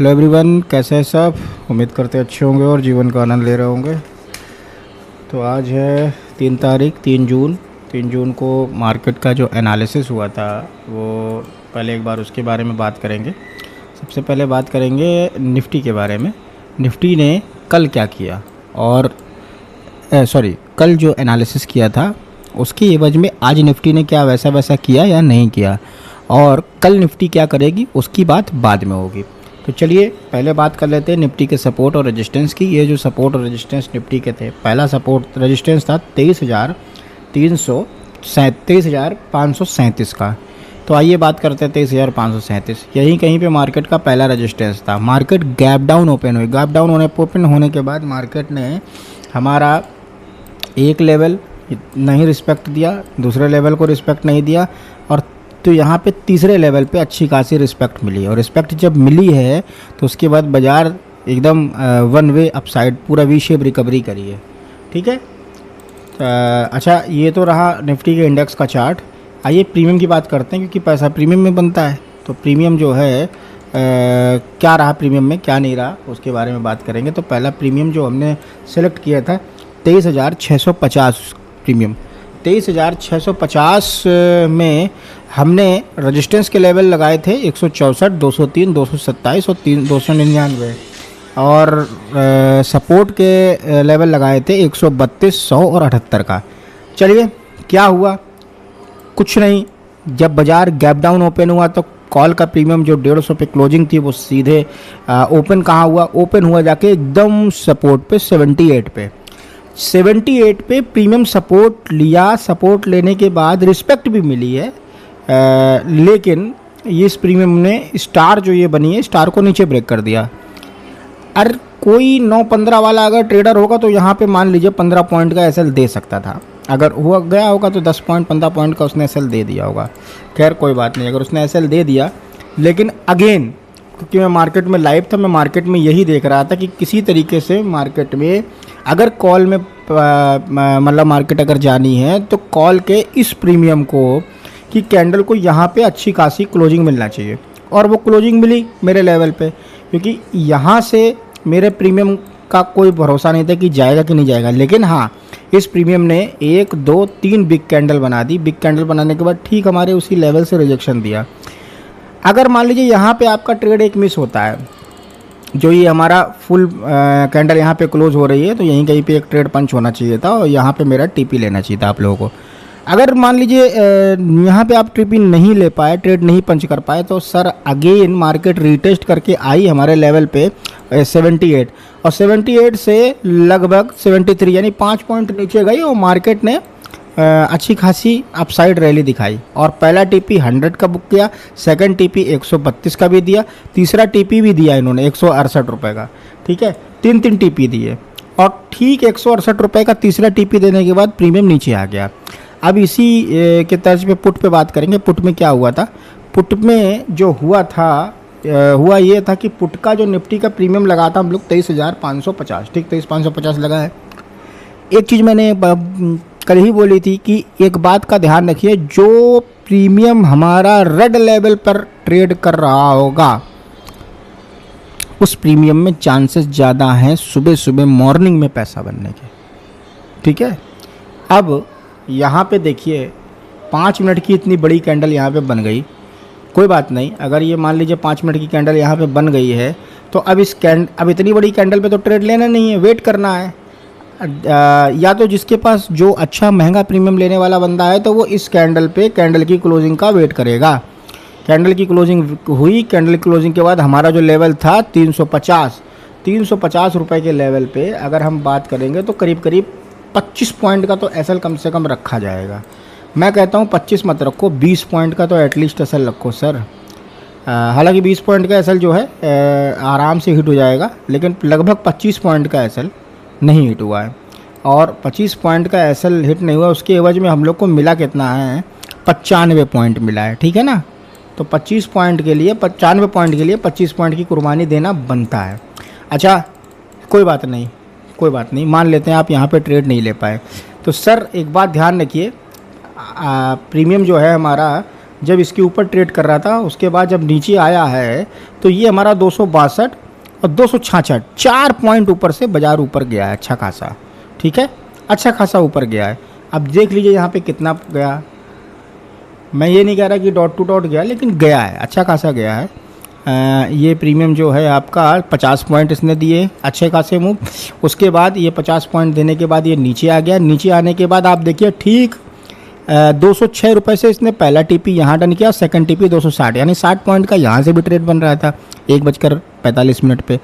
Hello everyone, कैसे हैं सब। उम्मीद करते अच्छे होंगे और जीवन का आनंद ले रहे होंगे। तो आज है 3 जून को मार्केट का जो एनालिसिस हुआ था वो पहले एक बार उसके बारे में बात करेंगे। सबसे पहले बात करेंगे निफ्टी के बारे में। निफ्टी ने कल क्या किया और कल जो एनालिसिस किया था उसकी एवज में आज निफ्टी ने क्या वैसा वैसा किया या नहीं किया, और कल निफ्टी क्या करेगी उसकी बात बाद में होगी। तो चलिए पहले बात कर लेते हैं निफ्टी के सपोर्ट और रेजिस्टेंस की। ये जो सपोर्ट और रेजिस्टेंस निफ्टी के थे, पहला सपोर्ट रेजिस्टेंस था 23,537 का। तो आइए बात करते हैं 23,537, यही कहीं पे मार्केट का पहला रेजिस्टेंस था। मार्केट गैप डाउन ओपन हुई। गैप डाउन ओपन होने के बाद मार्केट ने हमारा एक लेवल नहीं रिस्पेक्ट दिया, दूसरे लेवल को रिस्पेक्ट नहीं दिया, और तो यहाँ पे तीसरे लेवल पे अच्छी खासी रिस्पेक्ट मिली। और रिस्पेक्ट जब मिली है तो उसके बाद बाज़ार एकदम वन वे अपसाइड पूरा वी शेप रिकवरी करी है। ठीक है। अच्छा, ये तो रहा निफ्टी के इंडेक्स का चार्ट। आइए प्रीमियम की बात करते हैं, क्योंकि पैसा प्रीमियम में बनता है। तो प्रीमियम जो है क्या रहा, प्रीमियम में क्या नहीं रहा, उसके बारे में बात करेंगे। तो पहला प्रीमियम जो हमने सेलेक्ट किया था 23,650 प्रीमियम। 23,650 में हमने रेजिस्टेंस के लेवल लगाए थे 164, 203, 227 और 299, और सपोर्ट के लेवल लगाए थे 132, 100 और 78 का। चलिए क्या हुआ, कुछ नहीं। जब बाज़ार गैप डाउन ओपन हुआ तो कॉल का प्रीमियम जो 150 पे क्लोजिंग थी वो सीधे ओपन कहाँ हुआ, ओपन हुआ जाके एकदम सपोर्ट पे 78 पे। 78 पे प्रीमियम सपोर्ट लिया। सपोर्ट लेने के बाद रिस्पेक्ट भी मिली है, लेकिन इस प्रीमियम ने स्टार जो ये बनी है, स्टार को नीचे ब्रेक कर दिया। अरे कोई 9-15 वाला अगर ट्रेडर होगा तो यहाँ पे मान लीजिए 15 पॉइंट का एसएल दे सकता था। अगर हुआ गया होगा तो 10 पॉइंट 15 पॉइंट का उसने एसएल दे दिया होगा। खैर कोई बात नहीं, अगर उसने एसएल दे दिया, लेकिन अगेन क्योंकि मैं मार्केट में लाइव था, मैं मार्केट में यही देख रहा था कि किसी तरीके से मार्केट में अगर कॉल में मतलब मार्केट अगर जानी है तो कॉल के इस प्रीमियम को कि कैंडल को यहाँ पे अच्छी खासी क्लोजिंग मिलना चाहिए, और वो क्लोजिंग मिली मेरे लेवल पे। क्योंकि यहाँ से मेरे प्रीमियम का कोई भरोसा नहीं था कि जाएगा कि नहीं जाएगा, लेकिन हाँ इस प्रीमियम ने 1, 2, 3 बिग कैंडल बना दी। बिग कैंडल बनाने के बाद ठीक हमारे उसी लेवल से रिजेक्शन दिया। अगर मान लीजिए यहाँ पे आपका ट्रेड एक मिस होता है, जो ये हमारा फुल कैंडल यहाँ पे क्लोज हो रही है, तो यहीं कहीं पे एक ट्रेड पंच होना चाहिए था और यहाँ पे मेरा टीपी लेना चाहिए था आप लोगों को। अगर मान लीजिए यहाँ पे आप टीपी नहीं ले पाए, ट्रेड नहीं पंच कर पाए, तो सर अगेन मार्केट रीटेस्ट करके आई हमारे लेवल पे 78, और 78 से लगभग 73 यानी 5 पॉइंट नीचे गई, और मार्केट ने अच्छी खासी अपसाइड रैली दिखाई। और पहला टीपी 100 का बुक किया, सेकंड टीपी 132 का भी दिया, तीसरा टीपी भी दिया इन्होंने 168 रुपये का। ठीक है, 3 टीपी दिए, और ठीक 168 रुपये का तीसरा टीपी देने के बाद प्रीमियम नीचे आ गया। अब इसी के तर्ज पे पुट पे बात करेंगे। पुट में क्या हुआ था, पुट में जो हुआ था हुआ ये था कि पुट का जो निफ्टी का प्रीमियम लगा था हम लोग 23,550, ठीक 23,550 लगा है। एक चीज़ मैंने कल ही बोली थी कि एक बात का ध्यान रखिए, जो प्रीमियम हमारा रेड लेवल पर ट्रेड कर रहा होगा उस प्रीमियम में चांसेस ज़्यादा हैं सुबह सुबह मॉर्निंग में पैसा बनने के। ठीक है। अब यहाँ पे देखिए 5 मिनट की इतनी बड़ी कैंडल यहाँ पे बन गई, कोई बात नहीं। अगर ये मान लीजिए 5 मिनट की कैंडल यहाँ पे बन गई है तो अब अब इतनी बड़ी कैंडल पे तो ट्रेड लेना नहीं है, वेट करना है। या तो जिसके पास जो अच्छा महंगा प्रीमियम लेने वाला बंदा है तो वो इस कैंडल पे कैंडल की क्लोजिंग का वेट करेगा। कैंडल की क्लोजिंग हुई, कैंडल की क्लोजिंग के बाद हमारा जो लेवल था 350 रुपये के लेवल पे अगर हम बात करेंगे तो करीब करीब 25 पॉइंट का तो एसएल कम से कम रखा जाएगा। मैं कहता हूँ 25 मत रखो, 20 पॉइंट का तो एटलीस्ट एसएल रखो सर। हालांकि 20 पॉइंट का एसएल जो है आराम से हिट हो जाएगा, लेकिन लगभग 25 पॉइंट का एसएल नहीं हिट हुआ है। और 25 पॉइंट का एसएल हिट नहीं हुआ, उसके एवज में हम लोग को मिला कितना है, 95 पॉइंट मिला है। ठीक है ना। तो 25 पॉइंट के लिए 95 पॉइंट के लिए 25 पॉइंट की कुर्बानी देना बनता है। अच्छा कोई बात नहीं, कोई बात नहीं, मान लेते हैं आप यहाँ पे ट्रेड नहीं ले पाए, तो सर एक बात ध्यान रखिए, प्रीमियम जो है हमारा जब इसके ऊपर ट्रेड कर रहा था, उसके बाद जब नीचे आया है तो ये हमारा 262 और 266 4 पॉइंट ऊपर से बाजार ऊपर गया है अच्छा खासा, ठीक है, अच्छा खासा ऊपर गया है। अब देख लीजिए यहाँ पे कितना गया, मैं ये नहीं कह रहा कि डॉट टू डॉट गया, लेकिन गया है, अच्छा खासा गया है। ये प्रीमियम जो है आपका 50 पॉइंट इसने दिए, अच्छे खासे मूव। उसके बाद ये 50 पॉइंट देने के बाद ये नीचे आ गया, नीचे आने के बाद आप देखिए ठीक 206 रुपये से इसने पहला टीपी यहाँ डन किया, सेकंड टीपी 260, यानी 60 पॉइंट का यहाँ से भी ट्रेड बन रहा था 1:45 पे।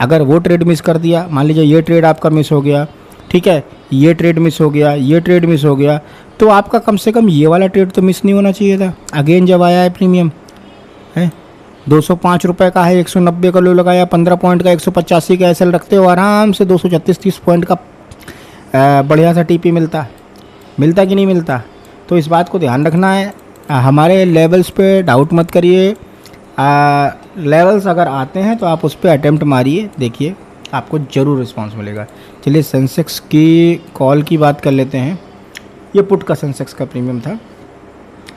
अगर वो ट्रेड मिस कर दिया, मान लीजिए ये ट्रेड आपका मिस हो गया, ठीक है, ये ट्रेड मिस हो गया, ये ट्रेड मिस हो गया, तो आपका कम से कम ये वाला ट्रेड तो मिस नहीं होना चाहिए था। अगेन जब आया है प्रीमियम है 205 रुपये का है, 190 का लो लगाया, 15 पॉइंट का 185 का एसएल रखते हो, आराम से 236-30 पॉइंट का बढ़िया सा टीपी मिलता कि नहीं मिलता। तो इस बात को ध्यान रखना है। हमारे लेवल्स पे डाउट मत करिए, लेवल्स अगर आते हैं तो आप उस पर अटेम्प्ट मारिए, देखिए आपको ज़रूर रिस्पांस मिलेगा। चलिए सेंसेक्स की कॉल की बात कर लेते हैं। ये पुट का सेंसेक्स का प्रीमियम था।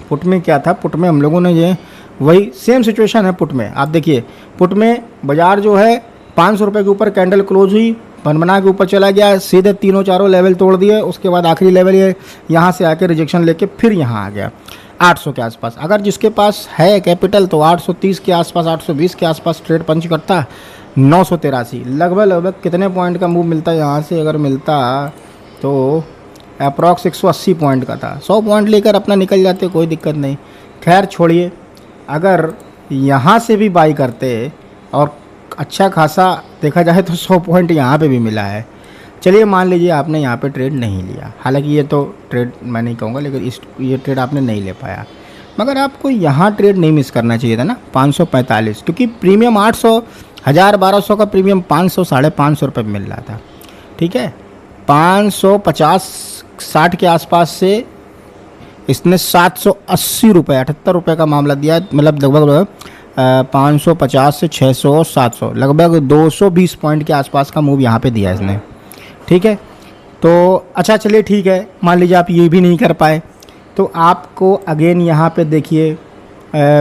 पुट में क्या था, पुट में हम लोगों ने ये वही सेम सिचुएशन है पुट में। आप देखिए पुट में बाजार जो है 500 रुपये के ऊपर कैंडल क्लोज हुई, बना के ऊपर चला गया, सीधे तीनों चारों लेवल तोड़ दिए। उसके बाद आखिरी लेवल ये यहाँ से आके रिजेक्शन लेके फिर यहाँ आ गया 800 के आसपास। अगर जिसके पास है कैपिटल तो 830 के आसपास, 820 के आसपास ट्रेड पंच करता। 983 लगभग कितने पॉइंट का मूव मिलता यहाँ से, अगर मिलता तो अप्रॉक्स 180 पॉइंट का था। 100 पॉइंट लेकर अपना निकल जाते, कोई दिक्कत नहीं। खैर छोड़िए, अगर यहाँ से भी बाई करते और अच्छा खासा देखा जाए तो 100 पॉइंट यहाँ पे भी मिला है। चलिए मान लीजिए आपने यहाँ पे ट्रेड नहीं लिया, हालांकि ये तो ट्रेड मैं नहीं कहूँगा, लेकिन ये ट्रेड आपने नहीं ले पाया, मगर आपको यहाँ ट्रेड नहीं मिस करना चाहिए था ना 545, क्योंकि प्रीमियम 800, 1000, 1200 का प्रीमियम 500, 550 रुपये में मिल रहा था, ठीक है। 550-60 के आसपास से इसने 780 रुपये, 78 रुपये का मामला दिया, मतलब लगभग 550 से 600, 700, लगभग 220 पॉइंट के आसपास का मूव यहाँ पे दिया इसने, ठीक है। तो अच्छा चलिए ठीक है, मान लीजिए आप ये भी नहीं कर पाए तो आपको अगेन यहाँ पे देखिए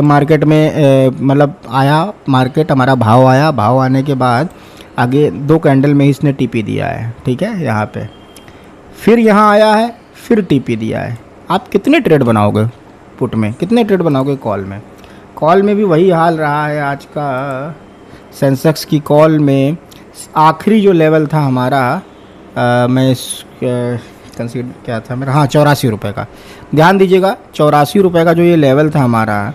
मार्केट में मतलब आया, मार्केट हमारा भाव आया, भाव आने के बाद आगे 2 कैंडल में इसने टीपी दिया है, ठीक है, यहाँ पे फिर यहाँ आया है, फिर टीपी दिया है। आप कितने ट्रेड बनाओगे पुट में, कितने ट्रेड बनाओगे कॉल में? कॉल में भी वही हाल रहा है आज का। सेंसेक्स की कॉल में आखिरी जो लेवल था हमारा, मैं कंसीडर क्या था मेरा, हाँ 84 रुपये का, ध्यान दीजिएगा 84 रुपये का जो ये लेवल था हमारा,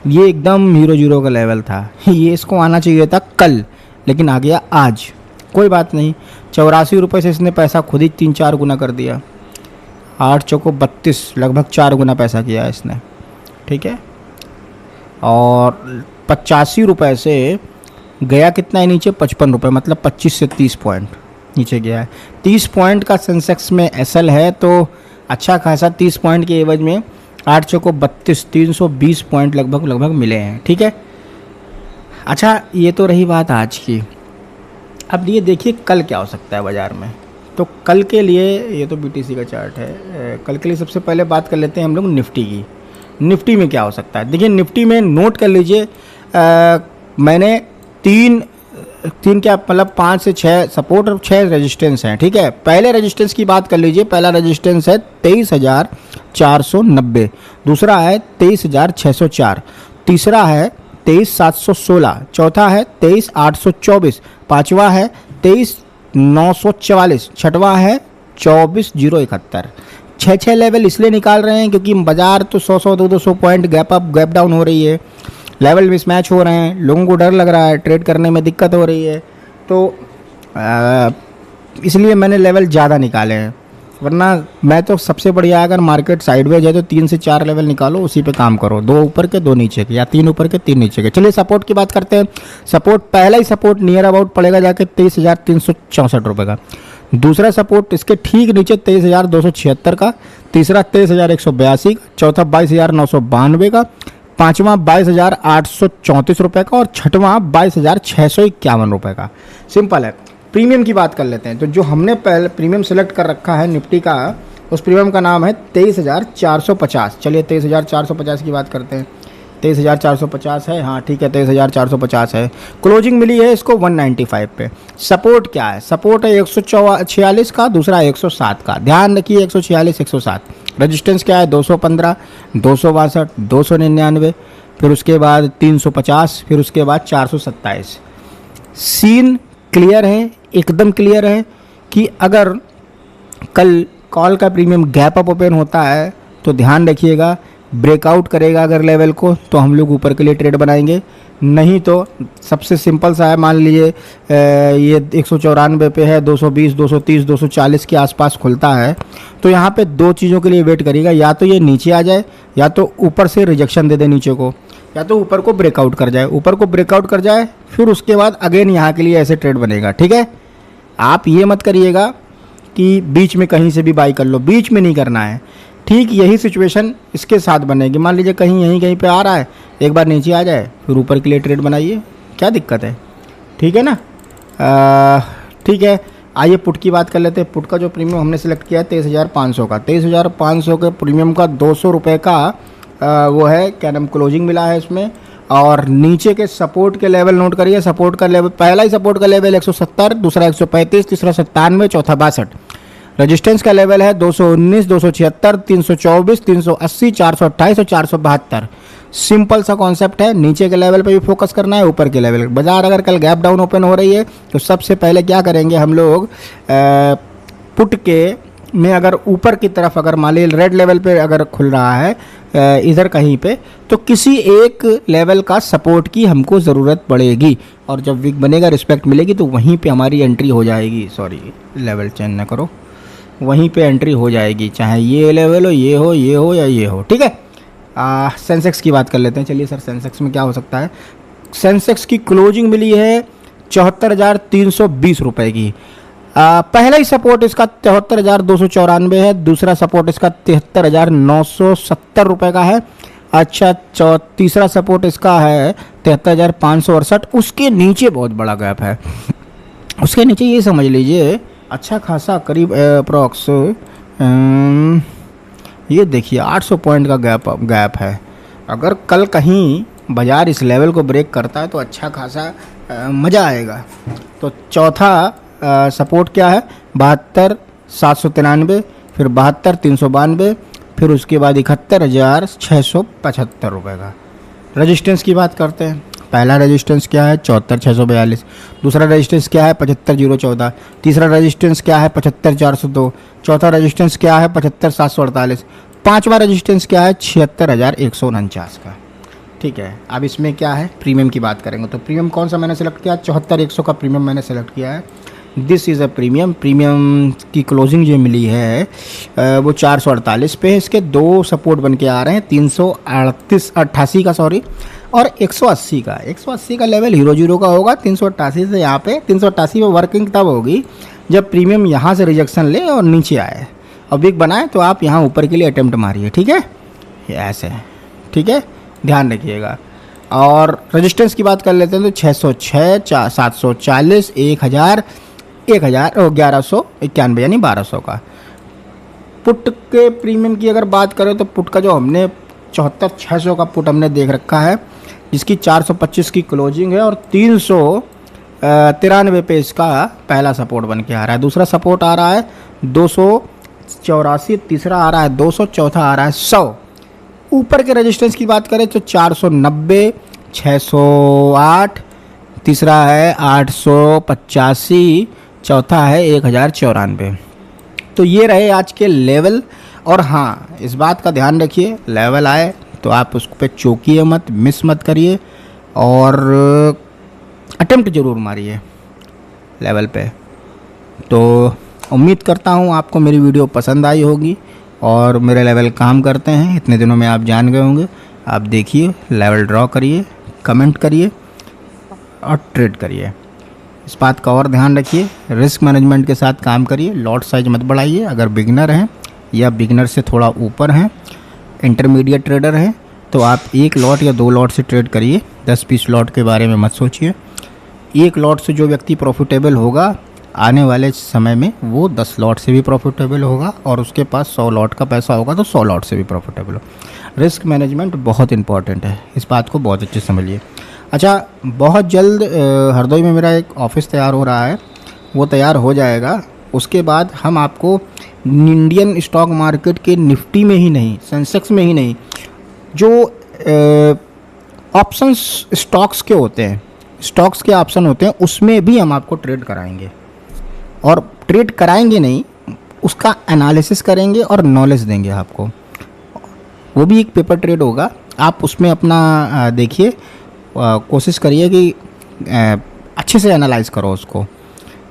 ये एकदम 0-0 का लेवल था। ये इसको आना चाहिए था कल, लेकिन आ गया आज। कोई बात नहीं, 84 रुपये से इसने पैसा खुद ही 3-4 गुना कर दिया। 8 चौको 32, लगभग 4 गुना पैसा किया इसने, ठीक है। और 85 रुपये से गया कितना है नीचे, 55 रुपये, मतलब 25 से 30 पॉइंट नीचे गया है। 30 पॉइंट का सेंसेक्स में एसएल है, तो अच्छा खासा 30 पॉइंट के एवज में 8 चौको 32, 320 पॉइंट लगभग मिले हैं, ठीक है। अच्छा ये तो रही बात आज की। अब ये देखिए कल क्या हो सकता है बाज़ार में। तो कल के लिए, ये तो बीटीसी का चार्ट है, कल के लिए सबसे पहले बात कर लेते हैं हम लोग निफ्टी की। निफ्टी में क्या हो सकता है, देखिए निफ्टी में नोट कर लीजिए, मैंने तीन क्या मतलब 5 से 6 सपोर्ट और 6 रेजिस्टेंस हैं, ठीक है। पहले रेजिस्टेंस की बात कर लीजिए, पहला रेजिस्टेंस है 23,490, दूसरा है 23,604, तीसरा है 23,716, चौथा है 23,824, पाँचवा है 23,944, छठवा है 24,071। 6 लेवल इसलिए निकाल रहे हैं क्योंकि बाजार तो 100, 200 point gap up gap down हो रही है, लेवल मिसमैच हो रहे हैं, लोगों को डर लग रहा है, ट्रेड करने में दिक्कत हो रही है, तो इसलिए मैंने लेवल ज़्यादा निकाले हैं। वरना मैं तो सबसे बढ़िया, अगर मार्केट साइडवेज है तो 3 से 4 लेवल निकालो, उसी पे काम करो, 2 ऊपर के 2 नीचे के, या 3 ऊपर के 3 नीचे के। चलिए सपोर्ट की बात करते हैं। सपोर्ट, पहला ही सपोर्ट नियर अबाउट पड़ेगा जाके 23,364 रुपये का, दूसरा सपोर्ट इसके ठीक नीचे 23,276 का, तीसरा 23,182 का, चौथा 22,992 का, पाँचवा 22,834 रुपये का, और छठवां 22,651 रुपये का। सिंपल है, प्रीमियम की बात कर लेते हैं। तो जो हमने पहले प्रीमियम सेलेक्ट कर रखा है निफ्टी का, उस प्रीमियम का नाम है 23,450। चलिए 23,450 की बात करते हैं। 23,450 है, हाँ ठीक है 23,450 है। क्लोजिंग मिली है इसको 195 पे। सपोर्ट क्या है? सपोर्ट है 146 का, दूसरा 107 का। ध्यान रखिए 146 107। रजिस्टेंस क्या है? 215, 262, 299, फिर उसके बाद 350, फिर उसके बाद 427। सीन क्लियर है, एकदम क्लियर है कि अगर कल कॉल का प्रीमियम गैप अप ओपन होता है तो ध्यान रखिएगा, ब्रेकआउट करेगा अगर लेवल को तो हम लोग ऊपर के लिए ट्रेड बनाएंगे, नहीं तो सबसे सिंपल सा है, मान लीजिए ये 194 पे है, 220, 230, 240 के आसपास खुलता है तो यहाँ पे दो चीज़ों के लिए वेट करिएगा, या तो ये नीचे आ जाए, या तो ऊपर से रिजेक्शन दे दे नीचे को, या तो ऊपर को ब्रेकआउट कर जाए। ऊपर को ब्रेकआउट कर जाए फिर उसके बाद अगेन यहाँ के लिए ऐसे ट्रेड बनेगा। ठीक है, आप ये मत करिएगा कि बीच में कहीं से भी बाई कर लो, बीच में नहीं करना है। ठीक यही सिचुएशन इसके साथ बनेगी। मान लीजिए कहीं कहीं पे आ रहा है, एक बार नीचे आ जाए फिर ऊपर के लिए ट्रेड बनाइए, क्या दिक्कत है? ठीक है ना। ठीक है, आइए पुट की बात कर लेते हैं। पुट का जो प्रीमियम हमने सेलेक्ट किया है 23,500 का, 23,500 के प्रीमियम का 200 रुपये का वो है क्या नाम क्लोजिंग मिला है इसमें। और नीचे के सपोर्ट के लेवल नोट करिए। सपोर्ट का लेवल, पहला ही सपोर्ट का लेवल 170, दूसरा 135, तीसरा 97, चौथा 62। रजिस्टेंस का लेवल है 219, 276, 324, 380, 428 और 472। सिंपल सा कॉन्सेप्ट है, नीचे के लेवल पे भी फोकस करना है, ऊपर के लेवल। बाजार अगर कल गैप डाउन ओपन हो रही है तो सबसे पहले क्या करेंगे हम लोग, पुट के में अगर ऊपर की तरफ अगर मान लीजिए रेड लेवल पे अगर खुल रहा है इधर कहीं पे, तो किसी एक लेवल का सपोर्ट की हमको ज़रूरत पड़ेगी, और जब वीक बनेगा रिस्पेक्ट मिलेगी तो वहीं पे हमारी एंट्री हो जाएगी। सॉरी, लेवल चेंज ना करो, वहीं पे एंट्री हो जाएगी, चाहे ये लेवल हो, ये हो, ये हो या ये हो। ठीक है, सेंसेक्स की बात कर लेते हैं। चलिए सर, सेंसेक्स में क्या हो सकता है? सेंसेक्स की क्लोजिंग मिली है 74,320 रुपये की। पहला ही सपोर्ट इसका 73,294 है, दूसरा सपोर्ट इसका 73,970 रुपये का है। अच्छा, तीसरा सपोर्ट इसका है 73,568। उसके नीचे बहुत बड़ा गैप है, उसके नीचे ये समझ लीजिए अच्छा खासा करीब अप्रॉक्स ये देखिए 800 पॉइंट का गैप है। अगर कल कहीं बाजार इस लेवल को ब्रेक करता है तो अच्छा खासा मज़ा आएगा। तो चौथा सपोर्ट क्या है? 72,793, फिर 72,392, फिर उसके बाद 71,675 रुपये का। रजिस्टेंस की बात करते हैं। पहला रेजिस्टेंस क्या है? 74,642। दूसरा रेजिस्टेंस क्या है? 75,014। तीसरा रेजिस्टेंस क्या है? 75,402। चौथा रेजिस्टेंस क्या है? 75,748। पांचवा रेजिस्टेंस क्या है? 76,149 का। ठीक है, अब इसमें क्या है, प्रीमियम की बात करेंगे। तो प्रीमियम कौन सा मैंने सेलेक्ट किया? 74,100 का प्रीमियम मैंने सेलेक्ट किया है। This is a premium. Premium की क्लोजिंग जो मिली है वो 448 पे है। इसके दो सपोर्ट बन के आ रहे हैं, 388 का सॉरी, और 180 का। 180 का लेवल हीरो का होगा। 388 से यहाँ पे 388 पे वर्किंग तब होगी जब प्रीमियम यहाँ से रिजेक्शन ले और नीचे आए और बिग बनाए, तो आप यहाँ ऊपर के लिए अटेम्प्ट मारिए। ठीक है, ये ऐसे, ठीक है, ध्यान रखिएगा। और रजिस्टेंस की बात कर लेते हैं तो 606, 740, 1000, 1191 यानी 1200 का। पुट के प्रीमियम की अगर बात करें तो पुट का जो हमने 74,600 का पुट हमने देख रखा है, जिसकी 425 की क्लोजिंग है और 393 पे इसका पहला सपोर्ट बन के आ रहा है। दूसरा सपोर्ट आ रहा है 284, तीसरा आ रहा है 200, चौथा आ रहा है 100। ऊपर के रेजिस्टेंस की बात करें तो 490, 608, तीसरा है 885, चौथा है 1094। तो ये रहे आज के लेवल। और हाँ, इस बात का ध्यान रखिए, लेवल आए तो आप उस पर चौकिए मत, मिस मत करिए और अटेम्प्ट ज़रूर मारिए लेवल पे। तो उम्मीद करता हूँ आपको मेरी वीडियो पसंद आई होगी और मेरे लेवल काम करते हैं, इतने दिनों में आप जान गए होंगे। आप देखिए, लेवल ड्रॉ करिए, कमेंट करिए और ट्रेड करिए। इस बात का और ध्यान रखिए, रिस्क मैनेजमेंट के साथ काम करिए, लॉट साइज मत बढ़ाइए। अगर बिगनर हैं या बिगनर से थोड़ा ऊपर हैं, इंटरमीडिएट ट्रेडर हैं, तो आप एक लॉट या दो लॉट से ट्रेड करिए। 10-20 लॉट के बारे में मत सोचिए। एक लॉट से जो व्यक्ति प्रॉफिटेबल होगा आने वाले समय में वो 10 लॉट से भी प्रॉफिटेबल होगा और उसके पास 100 लॉट का पैसा होगा तो 100 लॉट से भी प्रॉफिटेबल हो। रिस्क मैनेजमेंट बहुत इंपॉर्टेंट है, इस बात को बहुत अच्छे से समझिए। अच्छा, बहुत जल्द हरदोई में मेरा एक ऑफिस तैयार हो रहा है, वो तैयार हो जाएगा। उसके बाद हम आपको इंडियन स्टॉक मार्केट के निफ्टी में ही नहीं, सेंसेक्स में ही नहीं, जो ऑप्शंस स्टॉक्स के होते हैं, स्टॉक्स के ऑप्शन होते हैं, उसमें भी हम आपको ट्रेड कराएंगे। और ट्रेड कराएंगे नहीं, उसका एनालिसिस करेंगे और नॉलेज देंगे आपको। वो भी एक पेपर ट्रेड होगा, आप उसमें अपना देखिए, कोशिश करिए कि अच्छे से एनालाइज करो उसको,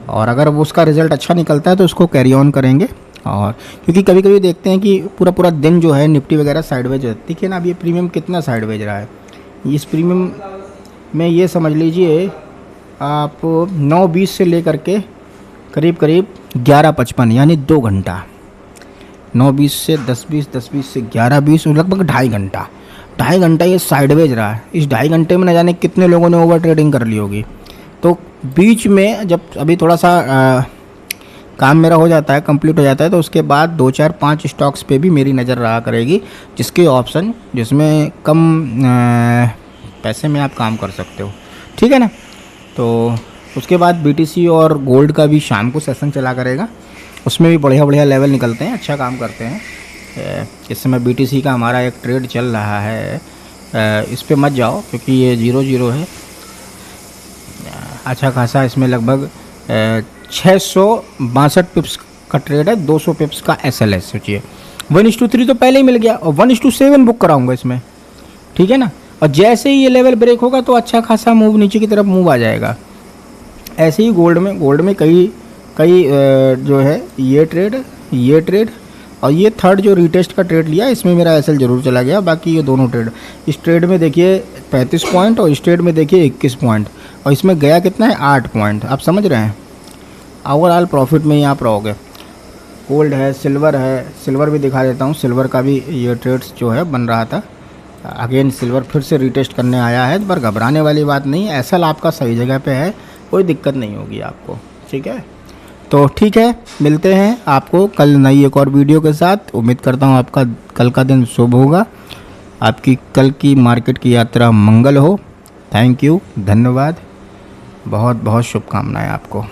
और अगर वो उसका रिज़ल्ट अच्छा निकलता है तो उसको कैरी ऑन करेंगे। और क्योंकि कभी कभी देखते हैं कि पूरा पूरा दिन जो है निफ्टी वगैरह साइडवेज है। देखिए ना, अब ये प्रीमियम कितना साइडवेज रहा है। इस प्रीमियम में ये समझ लीजिए आप 9:20 से लेकर के करीब करीब 11:55 यानी 2 घंटा, 9:20 से 10:20, 10:20 से 11:20, लगभग 2.5 घंटा, 2.5 घंटा ये साइडवेज रहा है। इस 2.5 घंटे में न जाने कितने लोगों ने ओवर ट्रेडिंग कर ली होगी। तो बीच में जब अभी थोड़ा सा काम मेरा हो जाता है, कंप्लीट हो जाता है, तो उसके बाद 2, 4, 5 स्टॉक्स पे भी मेरी नज़र रहा करेगी, जिसके ऑप्शन जिसमें कम पैसे में आप काम कर सकते हो, ठीक है ना। तो उसके बाद बीटीसी और गोल्ड का भी शाम को सेशन चला करेगा, उसमें भी बढ़िया बढ़िया लेवल निकलते हैं, अच्छा काम करते हैं। इस समय बीटीसी का हमारा एक ट्रेड चल रहा है, इस पे मत जाओ क्योंकि ये 0-0 है। अच्छा खासा इसमें लगभग 662 पिप्स का ट्रेड है, 200 पिप्स का SLS। सोचिए 1:3 तो पहले ही मिल गया, और 1:7 बुक कराऊंगा इसमें, ठीक है ना। और जैसे ही ये लेवल ब्रेक होगा तो अच्छा खासा मूव नीचे की तरफ मूव आ जाएगा। ऐसे ही गोल्ड में कई जो है ये ट्रेड और ये थर्ड जो रीटेस्ट का ट्रेड लिया, इसमें मेरा SL जरूर चला गया। बाकी ये दोनों ट्रेड, इस ट्रेड में देखिए 35 पॉइंट और इस ट्रेड में देखिए 21 पॉइंट, और इसमें गया कितना है 8 पॉइंट। आप समझ रहे हैं, ओवरऑल प्रॉफिट में ही आप रहोगे। गोल्ड है, सिल्वर है, सिल्वर भी दिखा देता हूँ। सिल्वर का भी ये ट्रेड्स जो है बन रहा था, अगेन सिल्वर फिर से रीटेस्ट करने आया है, पर घबराने वाली बात नहीं, SL आपका सही जगह पे है, कोई दिक्कत नहीं होगी आपको, ठीक है। तो ठीक है, मिलते हैं आपको कल नई एक और वीडियो के साथ। उम्मीद करता हूँ आपका कल का दिन शुभ होगा, आपकी कल की मार्केट की यात्रा मंगल हो। थैंक यू, धन्यवाद, बहुत बहुत शुभकामनाएं आपको।